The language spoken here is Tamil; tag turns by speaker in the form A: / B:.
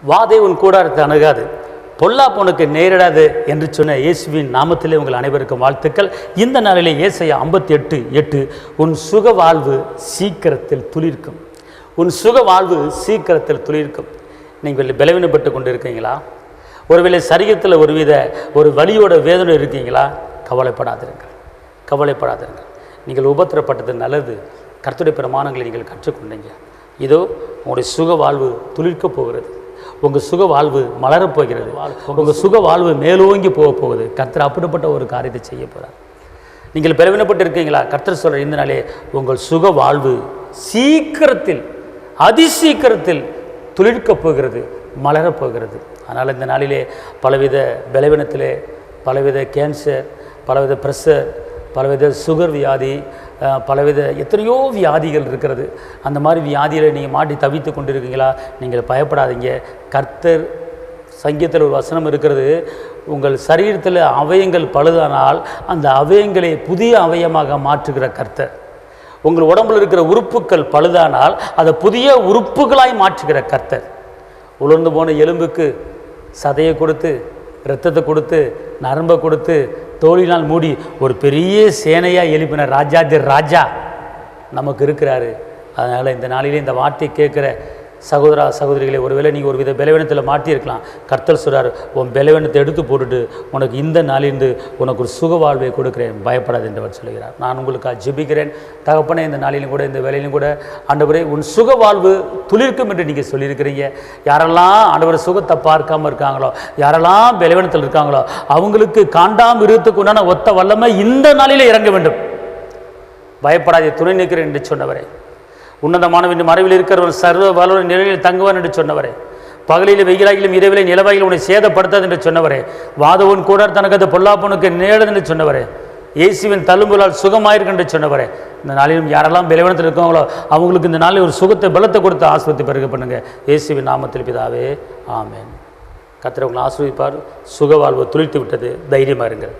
A: வாதை உன் கூடாரத்தை அணுகாது, பொல்லாப்பு உனக்கு நேரிடாது என்று சொன்ன இயேசுவின் நாமத்திலே உங்கள் அனைவருக்கும் வாழ்த்துக்கள். இந்த நாளிலே ஏசாயா 58:8 உன் சுக வாழ்வு சீக்கிரத்தில் துளிர்க்கும். உன் சுக வாழ்வு சீக்கிரத்தில் துளிர்க்கும். நீங்கள் பலவீனப்பட்டு கொண்டு இருக்கீங்களா? ஒருவேளை சரீரத்தில் ஒரு வலியோட வேதனை இருக்கீங்களா? கவலைப்படாதிருங்கள், கவலைப்படாதிருங்கள். நீங்கள் உபத்திரப்பட்டது நல்லது. கர்த்தருடைய பிரமாணங்களை நீங்கள் கற்றுக்கொண்டீங்க. இதோ உங்களுடைய சுக வாழ்வு துளிர்க்க போகிறது. உங்கள் சுக வாழ்வு மலரப்போகிறது. உங்கள் சுக வாழ்வு மேலோங்கி போகுது. கர்த்தர் அப்படிப்பட்ட ஒரு காரியத்தை செய்ய போகிறார். நீங்கள் பலவீனப்பட்டு இருக்கீங்களா? கர்த்தர் சொல்கிற இந்த நாளே உங்கள் சுக வாழ்வு சீக்கிரத்தில், அதிசீக்கிரத்தில் துளிர்க்கப் போகிறது, மலரப்போகிறது. அதனால் இந்த நாளிலே பலவித பலவீனத்திலே, பலவித கேன்சர், பலவித ப்ரெஷர், பலவித சுகர் வியாதி, பலவித எத்தனையோ வியாதிகள் இருக்கிறது. அந்த மாதிரி வியாதியில் நீங்கள் மாட்டி தவித்து கொண்டு இருக்கீங்களா? நீங்கள் பயப்படாதீங்க. கர்த்தர் சங்கீதத்தில் ஒரு வசனம் இருக்கிறது, உங்கள் சரீரத்தில் அவயங்கள் பழுதானால் அந்த அவயங்களை புதிய அவயமாக மாற்றுகிற கர்த்தர். உங்கள் உடம்பில் இருக்கிற உறுப்புகள் பழுதானால் அதை புதிய உறுப்புகளாய் மாற்றுகிற கர்த்தர். உலர்ந்து போன எலும்புக்கு சதையை கொடுத்து, இரத்தத்தை கொடுத்து, நரம்பை கொடுத்து, தோழினால் மூடி ஒரு பெரிய சேனையாக எழுப்பின ராஜாதி ராஜா நமக்கு இருக்கிறாரு. அதனால் இந்த நாளிலே இந்த வார்த்தை கேட்குற சகோதரா சகோதரிகளை, ஒருவேளை நீங்கள் ஒரு வித பலவீனத்தில் மாட்டியிருக்கலாம். கர்த்தர் சொல்கிறார், உன் பலவீனத்தை எடுத்து போட்டுட்டு உனக்கு இந்த நாளிலிருந்து உனக்கு ஒரு சுக வாழ்வை கொடுக்குறேன், பயப்படாது என்றவர் சொல்கிறார். நான் உங்களுக்கு ஜெபிக்கிறேன். தகப்பனே, இந்த நாளிலும் கூட, இந்த வேலையிலும் கூட ஆண்டவரே உன் சுக வாழ்வு துளிர்க்கும் என்று நீங்கள் சொல்லியிருக்கிறீங்க. யாரெல்லாம் ஆண்டவர் சுகத்தை பார்க்காமல் இருக்காங்களோ, யாரெல்லாம் பலவீனத்தில் இருக்காங்களோ, அவங்களுக்கு காண்டாம் இருத்துக்கு உண்டான ஒத்த வல்லமை இந்த நாளிலே இறங்க வேண்டும். பயப்படாதே, துணை நிற்கிறேன் என்று சொன்னவரே, உன்னதமானவன் மறைவில் இருக்கிறவன் சர்வ வல்லவன் நிலையில் தங்குவான் என்று சொன்னவரே, பகலில் வெயிலாகிலும் இரவிலே நிலவாயிலும் உன்னை சேதப்படுத்தாது என்று சொன்னவரே, வாதவன் கூட தனக்கு அது பொல்லாப்பனுக்கு நேரது என்று சொன்னவரே, இயேசுவின் தழும்புகளால் சுகமாயிருக்கு என்று சொன்னவரே, இந்த நாளிலும் யாரெல்லாம் பலவீனத்தில் இருக்காங்களோ அவங்களுக்கு இந்த நாளில் ஒரு சுகத்தை பலத்தை கொடுத்து ஆசீர்வதித்து பெருக பண்ணுங்க. இயேசுவின் நாமத்தில் பிதாவே, ஆமென். கர்த்தர் உங்களை ஆசீர்வதிப்பார். சுக வாழ்வு துளிர்த்து விட்டது. தைரியமாக இருங்கள்.